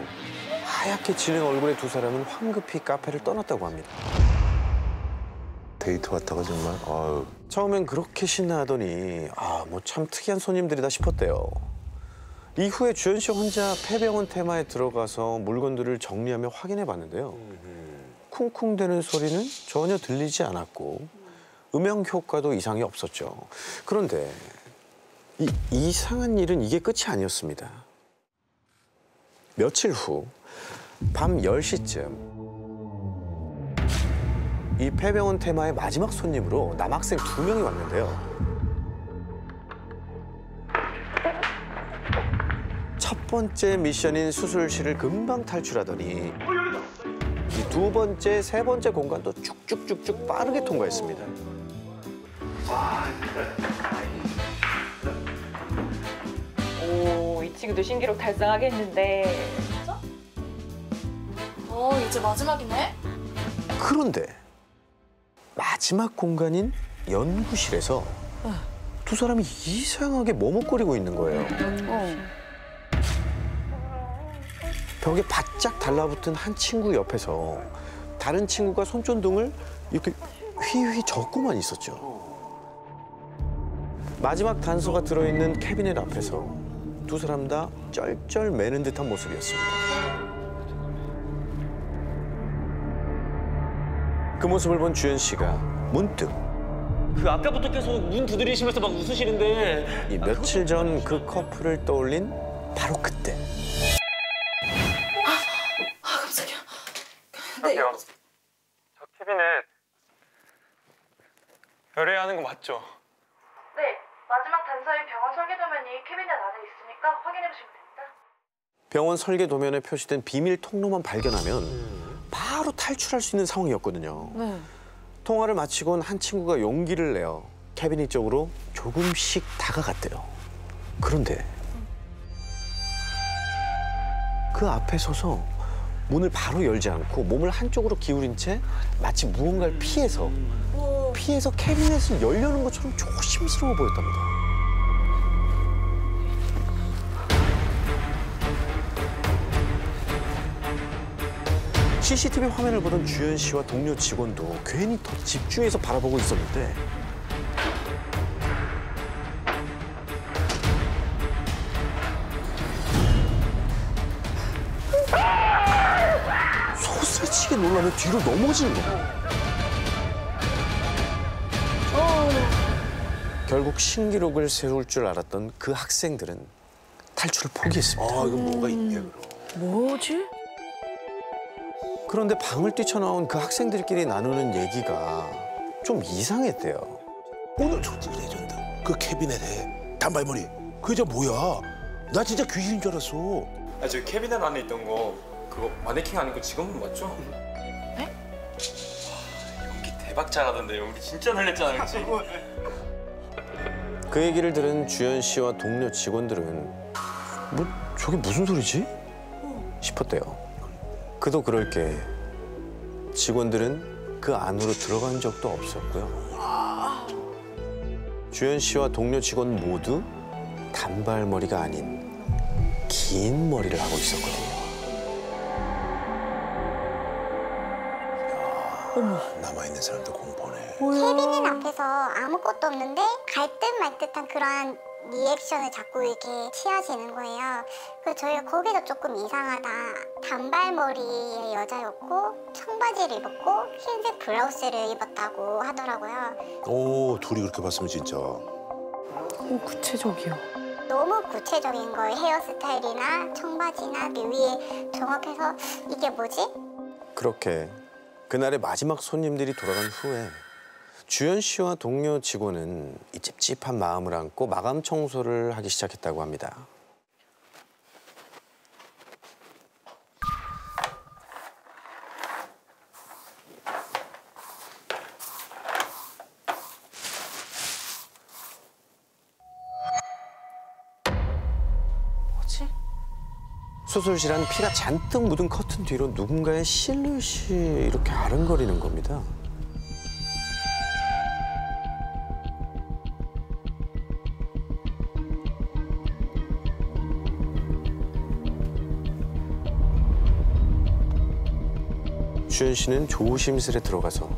하얗게 지는 얼굴의 두 사람은 황급히 카페를 떠났다고 합니다. 데이트 왔다가 정말 아유. 처음엔 그렇게 신나하더니 뭐 참 특이한 손님들이다 싶었대요. 이후에 주연 씨 혼자 폐병원 테마에 들어가서 물건들을 정리하며 확인해 봤는데요. 쿵쿵대는 소리는 전혀 들리지 않았고 음향 효과도 이상이 없었죠. 그런데 이 이상한 일은 이게 끝이 아니었습니다. 며칠 후 밤 10시쯤 이 폐병원 테마의 마지막 손님으로 남학생 2명이 왔는데요. 첫 번째 미션인 수술실을 금방 탈출하더니 이 두 번째, 세 번째 공간도 쭉쭉쭉쭉 빠르게 통과했습니다. 오, 이 친구도 신기록 달성하겠는데. 진짜? 이제 마지막이네. 그런데 마지막 공간인 연구실에서 두 사람이 이상하게 머뭇거리고 있는 거예요. 벽에 바짝 달라붙은 한 친구 옆에서 다른 친구가 손전등을 이렇게 휘휘 젓고만 있었죠. 마지막 단서가 들어있는 캐비넷 앞에서 두 사람 다 쩔쩔 매는 듯한 모습이었습니다. 그 모습을 본 주연 씨가 문득 그 아까부터 계속 문 두드리시면서 막 웃으시는데. 이 며칠 전 그 커플을 떠올린 바로 그때. 깜짝이야. 저기요. 저 캐비넷 열애하는 거 맞죠? 네, 마지막 단서인 병원 설계 도면이 캐비넷 안에 있으니까 확인해 보시면 됩니다. 병원 설계 도면에 표시된 비밀 통로만 발견하면 바로 탈출할 수 있는 상황이었거든요. 네. 통화를 마치곤 한 친구가 용기를 내어 캐비닛 쪽으로 조금씩 다가갔대요. 그런데 그 앞에 서서 문을 바로 열지 않고 몸을 한쪽으로 기울인 채 마치 무언가를 피해서 캐비닛을 열려는 것처럼 조심스러워 보였답니다. CCTV 화면을 보던 주연 씨와 동료 직원도 괜히 더 집중해서 바라보고 있었는데 소스치게 놀라며 뒤로 넘어지는 거야. 결국 신기록을 세울 줄 알았던 그 학생들은 탈출을 포기했습니다. 아, 이건 뭐가 있네, 그럼. 뭐지? 그런데 방을 뛰쳐나온 그 학생들끼리 나누는 얘기가 좀 이상했대요. 오늘 솔직 레전드. 그 캐비넷에 단발머리. 그 여자 뭐야? 나 진짜 귀신인 줄 알았어. 아, 저 캐비넷 안에 있던 거 그거 마네킹 아니고 직원분 맞죠? 네? 와, 연기 대박 잘하던데 연기 진짜 놀랬잖아요, 그치? 그 얘기를 들은 주연 씨와 동료 직원들은 뭐 저게 무슨 소리지? 싶었대요. 그도 그럴 게 직원들은 그 안으로 들어간 적도 없었고요. 주연 씨와 동료 직원 모두 단발머리가 아닌 긴 머리를 하고 있었거든요. 남아있는 사람도 공포네. 캐비닛 앞에서 아무것도 없는데 갈 듯 말 듯한 그러한 리액션을 자꾸 이렇게 취하시는 거예요. 그래서 저희가 거기서 조금 이상하다. 단발머리의 여자였고 청바지를 입었고 흰색 블라우스를 입었다고 하더라고요. 오, 둘이 그렇게 봤으면 진짜. 구체적이야. 너무 구체적인 거예요. 헤어스타일이나 청바지나 그 위에 정확해서 이게 뭐지? 그렇게 그날의 마지막 손님들이 돌아간 후에 주연 씨와 동료 직원은 이 찝찝한 마음을 안고 마감 청소를 하기 시작했다고 합니다. 뭐지? 수술실 안 피가 잔뜩 묻은 커튼 뒤로 누군가의 실루엣이 이렇게 아른거리는 겁니다. 주연 씨는 조심스레 들어가서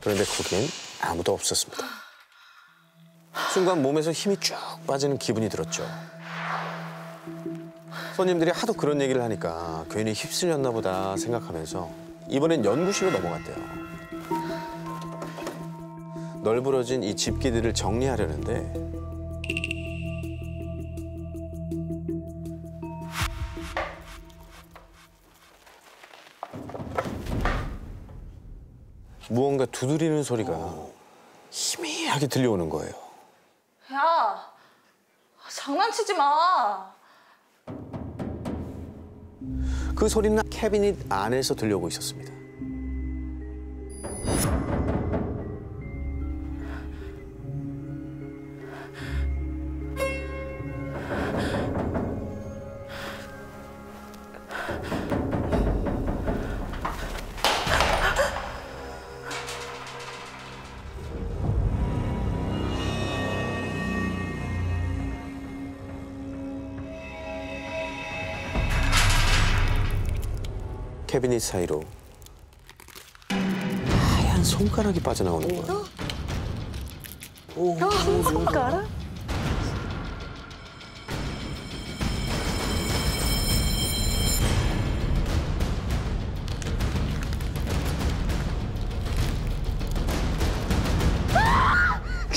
그런데 거기엔 아무도 없었습니다. 순간 몸에서 힘이 쭉 빠지는 기분이 들었죠. 손님들이 하도 그런 얘기를 하니까 괜히 휩쓸렸나 보다 생각하면서 이번엔 연구실로 넘어갔대요. 널브러진 이 집기들을 정리하려는데 무언가 두드리는 소리가 희미하게 들려오는 거예요. 야, 장난치지 마. 그 소리는 캐비닛 안에서 들려오고 있었습니다. 캐비닛 사이로 하얀 손가락이 빠져나오는 거예요. 손가락?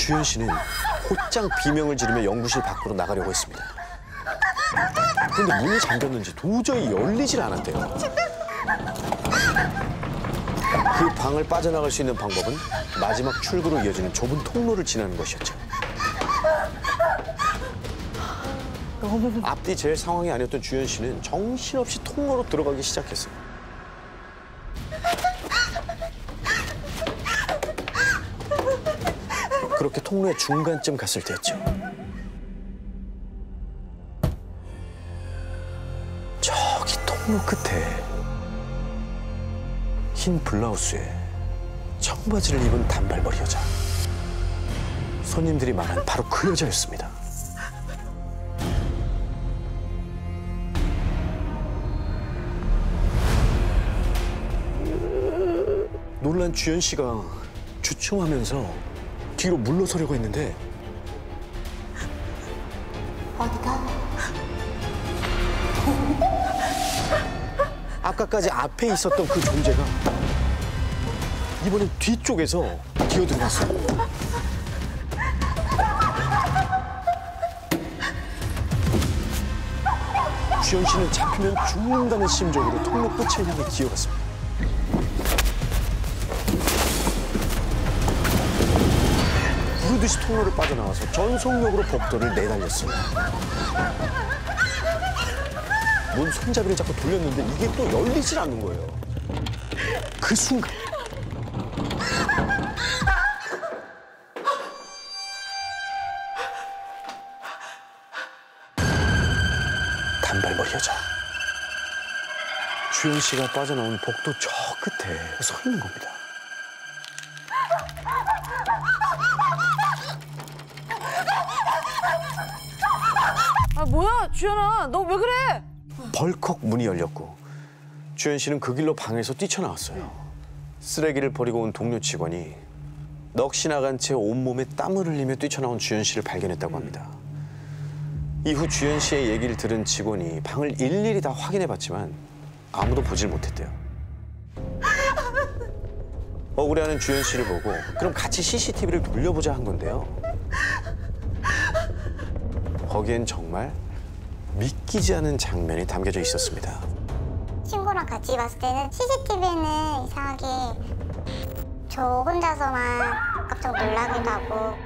주현 씨는 곧장 비명을 지르며 연구실 밖으로 나가려고 했습니다. 그런데 문이 잠겼는지 도저히 열리질 않았대요. 그 방을 빠져나갈 수 있는 방법은 마지막 출구로 이어지는 좁은 통로를 지나는 것이었죠. 앞뒤 잴 상황이 아니었던 주현 씨는 정신없이 통로로 들어가기 시작했어요. 그렇게 통로의 중간쯤 갔을 때였죠. 저기 통로 끝에 흰 블라우스에 청바지를 입은 단발머리 여자. 손님들이 말한 바로 그 여자였습니다. 놀란 주현 씨가 주춤하면서 뒤로 물러서려고 했는데 어디가? 아까까지 앞에 있었던 그 존재가 이번엔 뒤쪽에서 기어들어갔어요. 주현 씨는 잡히면 죽는다는 심정으로 통로 끝을 향해 기어갔습니다. 부르듯이 통로를 빠져나와서 전속력으로 복도를 내달렸어요. 문 손잡이를 잡고 돌렸는데 이게 또 열리질 않는 거예요. 그 순간 단발머리 여자 주현 씨가 빠져나온 복도 저 끝에 서 있는 겁니다. 아 뭐야 주현아 너 왜 그래? 벌컥 문이 열렸고 주현 씨는 그 길로 방에서 뛰쳐나왔어요. 쓰레기를 버리고 온 동료 직원이 넋이 나간 채 온몸에 땀을 흘리며 뛰쳐나온 주현 씨를 발견했다고 합니다. 이후 주현 씨의 얘기를 들은 직원이 방을 일일이 다 확인해봤지만 아무도 보질 못했대요. 억울해하는 주현 씨를 보고 그럼 같이 CCTV를 돌려보자 한 건데요. 거기엔 정말 믿기지 않은 장면이 담겨져 있었습니다. 친구랑 같이 봤을 때는 CCTV는 이상하게 저 혼자서만 깜짝 놀라기도 하고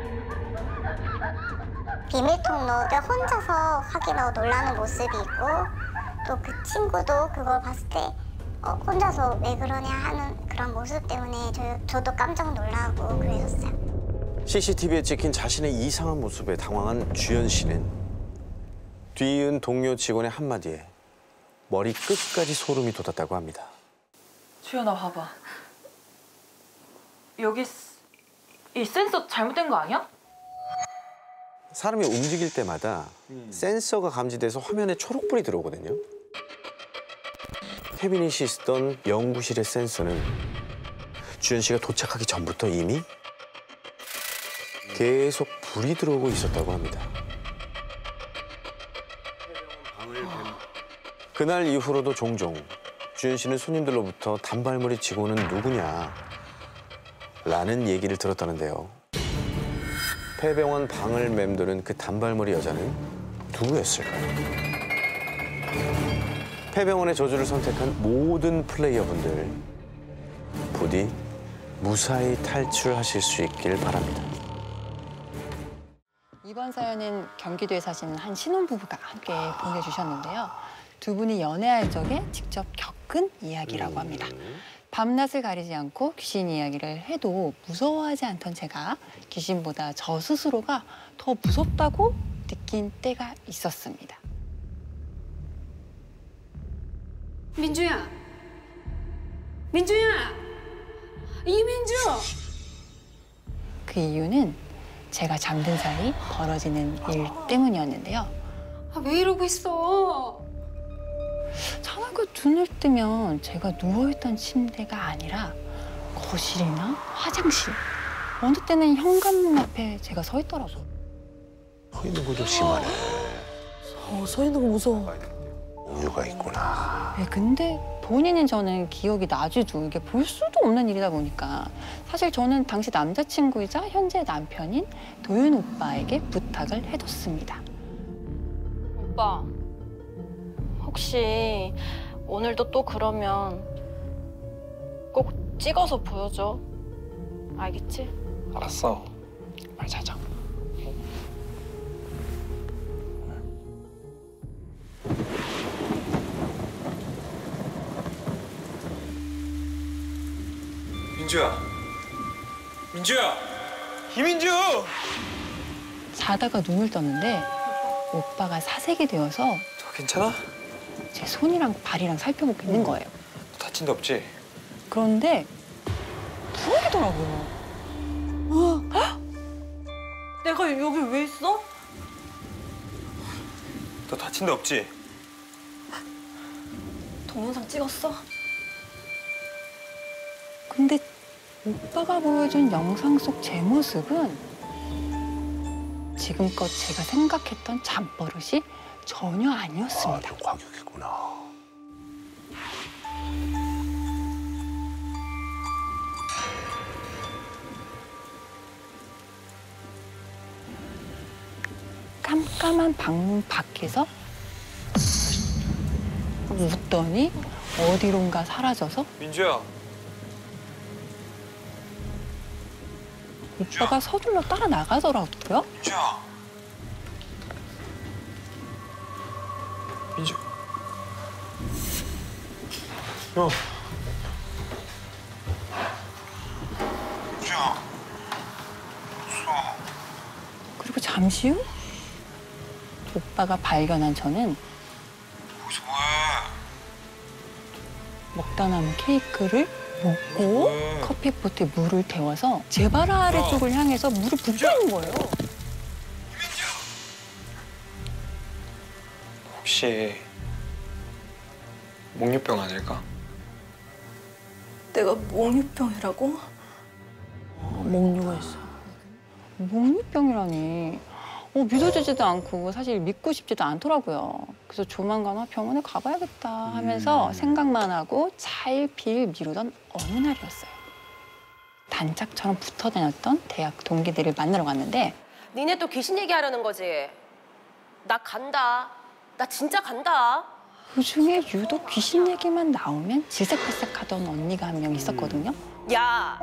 비밀 통로를 혼자서 확인하고 놀라는 모습이 있고 또 그 친구도 그걸 봤을 때 혼자서 왜 그러냐 하는 그런 모습 때문에 저도 깜짝 놀라고 그랬었어요. CCTV에 찍힌 자신의 이상한 모습에 당황한 주현 씨는 뒤이은 동료 직원의 한마디에 머리 끝까지 소름이 돋았다고 합니다. 주연아 봐봐. 여기 이 센서 잘못된 거 아니야? 사람이 움직일 때마다 센서가 감지돼서 화면에 초록불이 들어오거든요. 캐비닛이 있었던 연구실의 센서는 주현 씨가 도착하기 전부터 이미 계속 불이 들어오고 있었다고 합니다. 그날 이후로도 종종 주현 씨는 손님들로부터 단발머리 직원은 누구냐 라는 얘기를 들었다는데요. 폐병원 방을 맴도는 그 단발머리 여자는 누구였을까요? 폐병원의 저주를 선택한 모든 플레이어분들 부디 무사히 탈출하실 수 있길 바랍니다. 이번 사연은 경기도에 사시는 한 신혼부부가 함께 보내주셨는데요. 두 분이 연애할 적에 직접 겪은 이야기라고 합니다. 밤낮을 가리지 않고 귀신 이야기를 해도 무서워하지 않던 제가 귀신보다 저 스스로가 더 무섭다고 느낀 때가 있었습니다. 민주야! 민주야! 이민주! 그 이유는 제가 잠든 사이 벌어지는 일 때문이었는데요. 왜 이러고 있어? 저녁에 눈을 뜨면 제가 누워있던 침대가 아니라 거실이나 화장실, 어느 때는 현관문 앞에 제가 서 있더라고요. 서 있는 거 좀 심하네. 서 있는 거 무서워. 이유가 있구나. 네, 근데 본인인 저는 기억이 나지도 이게 볼 수도 없는 일이다 보니까 사실 저는 당시 남자친구이자 현재 남편인 도윤 오빠에게 부탁을 해뒀습니다. 오빠, 혹시 오늘도 또 그러면 꼭 찍어서 보여줘. 알겠지? 알았어. 빨리 자자. 민주야. 민주야. 이민주. 자다가 눈을 떴는데 오빠가 사색이 되어서 괜찮아? 제 손이랑 발이랑 살펴보고 있는 거예요. 다친 데 없지? 그런데 부엉이더라고요. 내가 여기 왜 있어? 너 다친 데 없지? 동영상 찍었어? 근데 오빠가 보여준 영상 속 제 모습은 지금껏 제가 생각했던 잠버릇이 전혀 아니었습니다. 좀 과격했구나. 깜깜한 방문 밖에서 웃더니 어디론가 사라져서 민주야. 오빠가 서둘러 따라 나가더라고요. 민주야. 민주. 형. 민주야. 그리고 잠시 후 오빠가 발견한 저는 거기서 뭐해? 먹다 남은 케이크를 먹고 커피포트에 물을 데워서 제 발 아래쪽을 향해서 물을 붓고 있는 거예요. 혹시 목류병 아닐까? 내가 목류병이라고? 목류가 있어. 목류병이라니. 믿어지지도 않고 사실 믿고 싶지도 않더라고요. 그래서 조만간 병원에 가봐야겠다 하면서 생각만 하고 차일피일 미루던 어느 날이었어요. 단짝처럼 붙어 다녔던 대학 동기들을 만나러 갔는데 니네 또 귀신 얘기하려는 거지? 나 간다. 나 진짜 간다. 그중에 유독 귀신 얘기만 나오면 질색팔색하던 언니가 한 명 있었거든요. 야!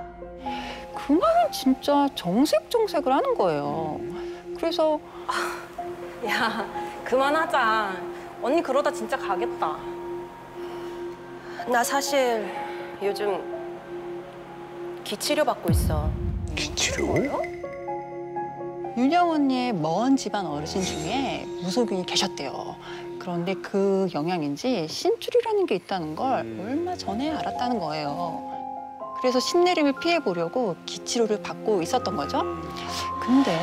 그날은 진짜 정색정색을 하는 거예요. 그래서 야, 그만하자. 언니 그러다 진짜 가겠다. 나 사실 요즘 기치료 받고 있어. 기치료? 윤영 언니의 먼 집안 어르신 중에 무속인이 계셨대요. 그런데 그 영향인지 신줄이라는 게 있다는 걸 얼마 전에 알았다는 거예요. 그래서 신내림을 피해보려고 기치료를 받고 있었던 거죠. 근데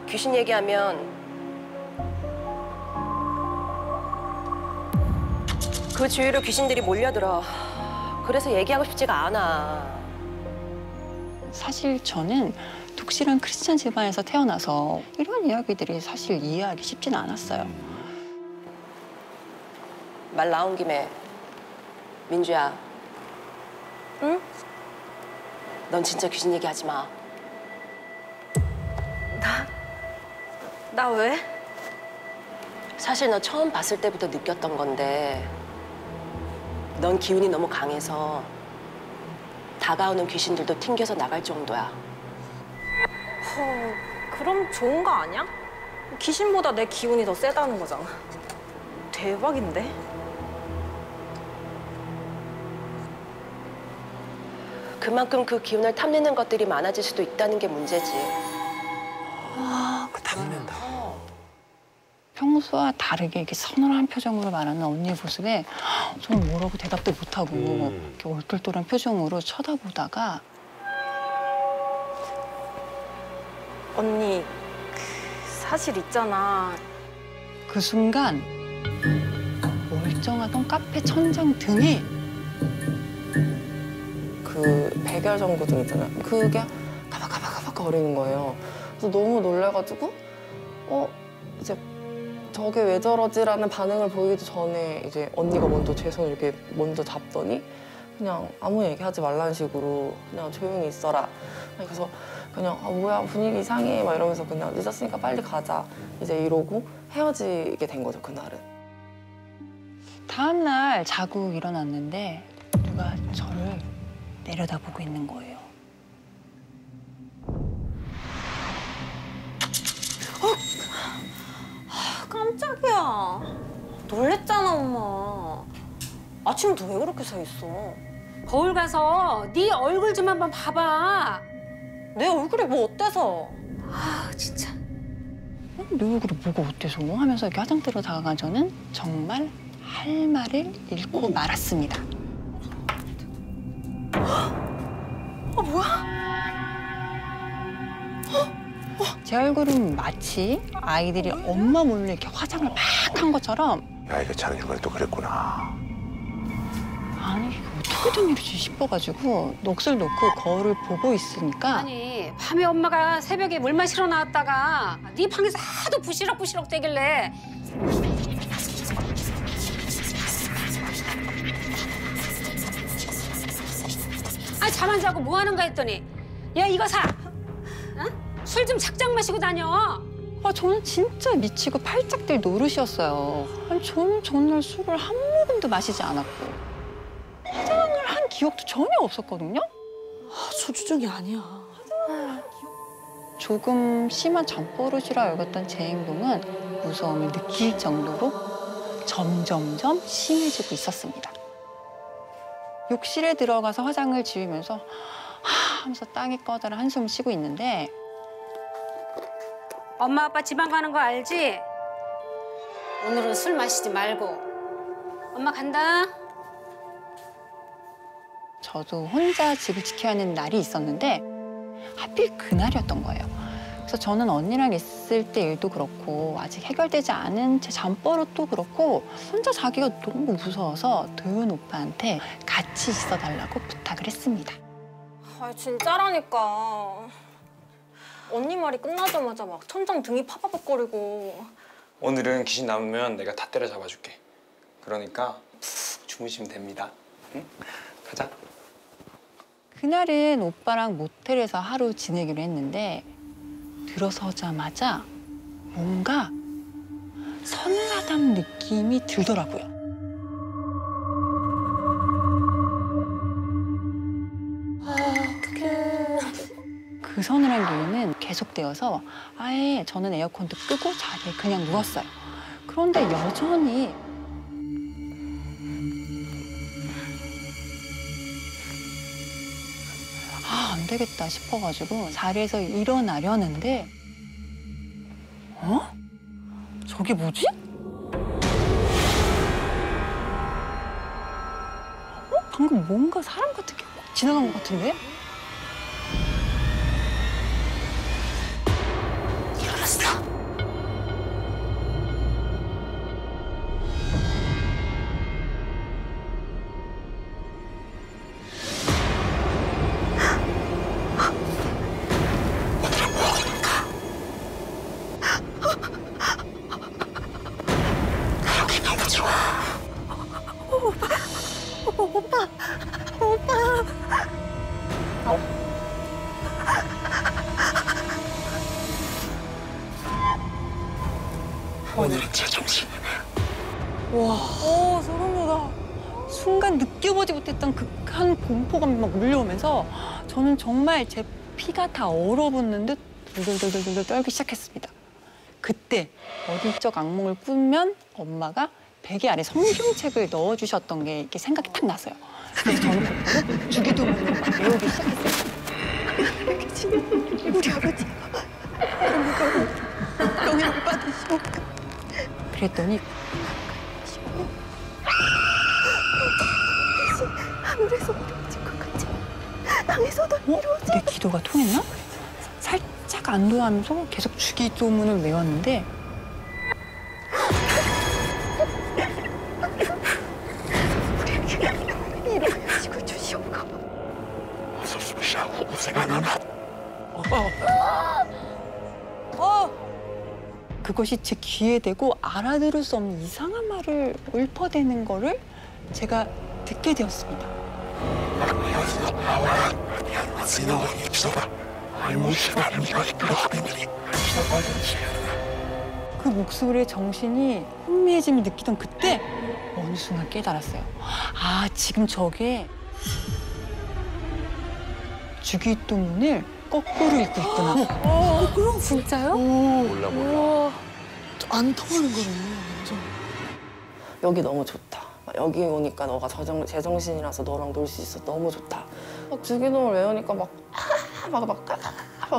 귀신 얘기하면 그 주위로 귀신들이 몰려들어. 그래서 얘기하고 싶지가 않아. 사실 저는 독실한 크리스찬 집안에서 태어나서 이런 이야기들이 사실 이해하기 쉽진 않았어요. 말 나온 김에 민주야. 응? 넌 진짜 귀신 얘기하지 마. 나 왜? 사실 너 처음 봤을 때부터 느꼈던 건데 넌 기운이 너무 강해서 다가오는 귀신들도 튕겨서 나갈 정도야. 그럼 좋은 거 아니야? 귀신보다 내 기운이 더 세다는 거잖아. 대박인데? 그만큼 그 기운을 탐내는 것들이 많아질 수도 있다는 게 문제지. 탐낸다. 평소와 다르게 이렇게 서늘한 표정으로 말하는 언니의 모습에 저는 뭐라고 대답도 못하고 이렇게 얼떨떨한 표정으로 쳐다보다가 언니, 사실 있잖아. 그 순간 멀쩡하던 카페 천장 등에 그 백열 전구등 있잖아요. 그게 가박가박 거리는 거예요. 그래서 너무 놀래가지고 이제 저게 왜 저러지라는 반응을 보이기도 전에 이제 언니가 먼저 제 손을 이렇게 먼저 잡더니 그냥 아무 얘기하지 말라는 식으로 그냥 조용히 있어라. 그래서 그냥 아 뭐야 분위기 이상해 막 이러면서 그냥 늦었으니까 빨리 가자 이제 이러고 헤어지게 된 거죠 그날은. 다음 날 자고 일어났는데 누가 저를 내려다보고 있는 거예요. 깜짝이야. 놀랬잖아, 엄마. 아침부터 왜 그렇게 서 있어? 거울 가서 네 얼굴 좀 한번 봐봐. 내 얼굴이 뭐 어때서? 아, 진짜. 내 얼굴이 뭐가 어때서 하면서 이렇게 화장대로 다가간 저는 정말 할 말을 잃고 말았습니다. 뭐야? 제 얼굴은 마치 아이들이 엄마 몰래 이렇게 화장을 막 한 것처럼 야, 이거 자는 중간에 또 그랬구나. 아니 이게 어떻게 된 일이지 싶어가지고 넋을 놓고 거울을 보고 있으니까 아니, 밤에 엄마가 새벽에 물 마시러 나왔다가 네 방에서 하도 부시럭부시럭 대길래 아, 잠 안 자고 뭐 하는가 했더니 야, 이거 사! 술 좀 작작 마시고 다녀. 저는 진짜 미치고 팔짝 뛸 노릇이었어요. 아니, 저는 전날 술을 한 모금도 마시지 않았고 화장을 한 기억도 전혀 없었거든요. 소주정이 아니야. 조금 심한 잠버릇이라 여겼던 제 행동은 무서움을 느낄 정도로 점점점 심해지고 있었습니다. 욕실에 들어가서 화장을 지우면서 하면서 땅이 꺼다라 한숨을 쉬고 있는데 엄마 아빠 지방 가는 거 알지? 오늘은 술 마시지 말고. 엄마 간다. 저도 혼자 집을 지켜야 하는 날이 있었는데 하필 그날이었던 거예요. 그래서 저는 언니랑 있을 때 일도 그렇고 아직 해결되지 않은 제 잠버릇도 그렇고 혼자 자기가 너무 무서워서 도윤 오빠한테 같이 있어달라고 부탁을 했습니다. 아, 진짜라니까. 언니 말이 끝나자마자 막 천장 등이 파바박거리고. 오늘은 귀신 남으면 내가 다 때려잡아줄게. 그러니까 푹 주무시면 됩니다. 응? 가자. 그날은 오빠랑 모텔에서 하루 지내기로 했는데 들어서자마자 뭔가 서늘하다는 느낌이 들더라고요. 그 서늘한 기운은 계속되어서 아예 저는 에어컨도 끄고 자리에 그냥 누웠어요. 그런데 여전히 안 되겠다 싶어가지고 자리에서 일어나려는데 저게 뭐지? 방금 뭔가 사람 같은 게 지나간 것 같은데? 일어났어. 오늘은 제정신이네. 와, 소름 돋아. 순간 느껴보지 못했던 극한 공포감이 막 몰려오면서 저는 정말 제 피가 다 얼어붙는 듯 들들들들들 떨기 시작했습니다. 그때 어릴 적 악몽을 꾸면 엄마가 베개 안에 성경책을 넣어주셨던 게 이렇게 생각이 탁 났어요. 그래서 저는 곧바로 주기도문을 막 외우기 시작했어요. 우리 아버지, 영향을 받으시오. 그랬더니 하늘에서 이루어질 것 같지? 땅에서도 이루어질 내 기도가 통했나? 살짝 안도하면서 계속 주기도문을 외웠는데 우리에게 이루어지고 주시옵소서. 어서 숨쉬하고 고생 안 하나? 그 그것이 제 귀에 대고 알아들을 수 없는 이상한 말을 읊어대는 거를 제가 듣게 되었습니다. 그 목소리에 정신이 혼미해짐을 느끼던 그때 어느 순간 깨달았어요. 아, 지금 저게 주기도문을 거꾸로 읽고 있구나. 그럼 진짜요? 몰라. 안 통하는 거네. 여기 너무 좋다. 여기 오니까 너가 제정신이라서 너랑 놀 수 있어. 너무 좋다. 막 주기도문을 외우니까 막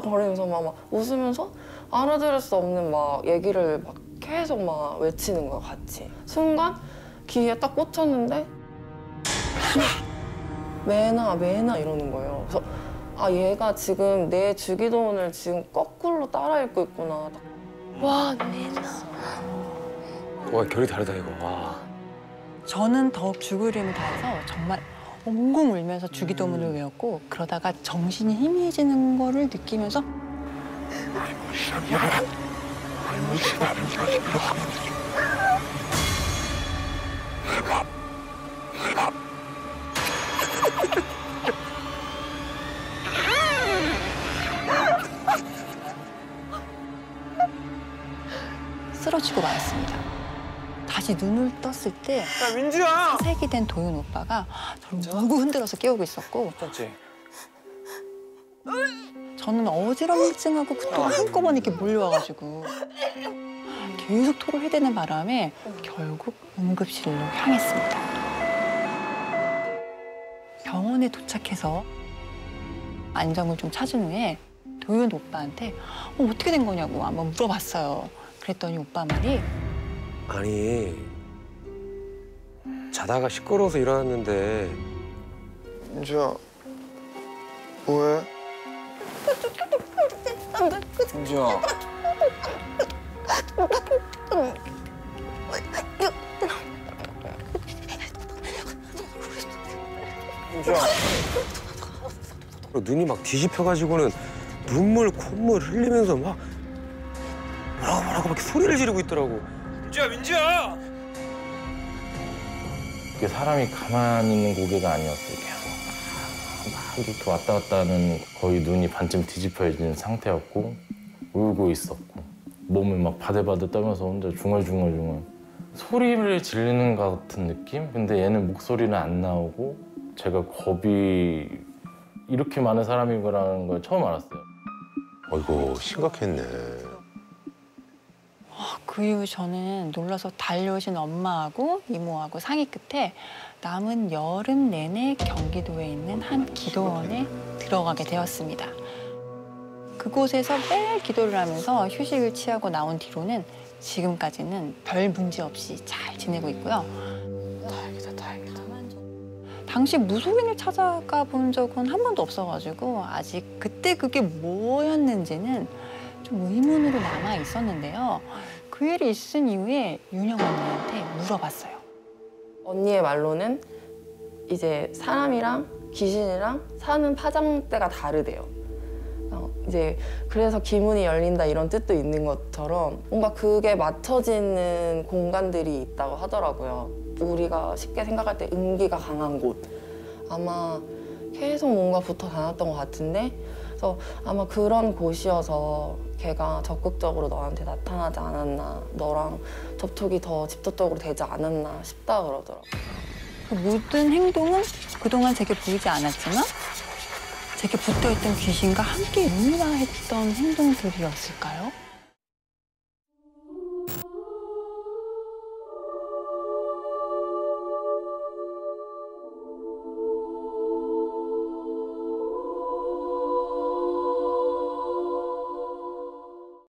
거리면서 막 웃으면서 알아들을 수 없는 막 얘기를 막 계속 막 외치는 거야, 같이. 순간 귀에 딱 꽂혔는데 매나 이러는 거예요. 그래서 아, 얘가 지금 내 주기도문을 지금 거꾸로 따라 읽고 있구나. 와, 매나. 와, 결이 다르다 이거. 와. 저는 더욱 죽을 힘을 다해서 정말 엉엉 울면서 주기도문을 외웠고 그러다가 정신이 희미해지는 거를 느끼면서 쓰러지고 말았습니다. 다시 눈을 떴을 때 민주야! 사색이 된 도윤 오빠가 저를 물고 흔들어서 깨우고 있었고 저는 어지럼증하고 구토가 한꺼번에 이렇게 몰려와가지고 계속 토를 해대는 바람에 결국 응급실로 향했습니다. 병원에 도착해서 안정을 좀 찾은 후에 도윤 오빠한테 어떻게 된 거냐고 한번 물어봤어요. 그랬더니 오빠 말이 아니, 자다가 시끄러워서 일어났는데. 민주야, 뭐해? 민주야. 민주야. 눈이 막 뒤집혀가지고는 눈물, 콧물 흘리면서 막 뭐라고 막 소리를 지르고 있더라고. 민주야! 그게 사람이 가만히 있는 고개가 아니었어요. 계속 막 이렇게 왔다 갔다 하는, 거의 눈이 반쯤 뒤집혀진 상태였고 울고 있었고 몸을 막 바들바들 떨면서 혼자 중얼중얼 소리를 지르는 것 같은 느낌? 근데 얘는 목소리는 안 나오고 제가 겁이 이렇게 많은 사람인 거라는 걸 처음 알았어요. 어이구, 심각했네. 그 이후 저는 놀라서 달려오신 엄마하고 이모하고 상의 끝에 남은 여름 내내 경기도에 있는 한 기도원에 들어가게 되었습니다. 그곳에서 매일 기도를 하면서 휴식을 취하고 나온 뒤로는 지금까지는 별 문제 없이 잘 지내고 있고요. 다행이다. 당시 무속인을 찾아가 본 적은 한 번도 없어가지고 아직 그때 그게 뭐였는지는 좀 의문으로 남아 있었는데요. 그 일이 있은 이후에 윤영 언니한테 물어봤어요. 언니의 말로는 이제 사람이랑 귀신이랑 사는 파장대가 다르대요. 이제 그래서 기문이 열린다 이런 뜻도 있는 것처럼 뭔가 그게 맞춰지는 공간들이 있다고 하더라고요. 우리가 쉽게 생각할 때 음기가 강한 곳. 아마 계속 뭔가 붙어 다녔던 것 같은데 그래서 아마 그런 곳이어서 걔가 적극적으로 너한테 나타나지 않았나, 너랑 접촉이 더 직접적으로 되지 않았나 싶다 그러더라고요. 그 모든 행동은 그동안 제게 보이지 않았지만 제게 붙어있던 귀신과 함께 융화했던 행동들이었을까요?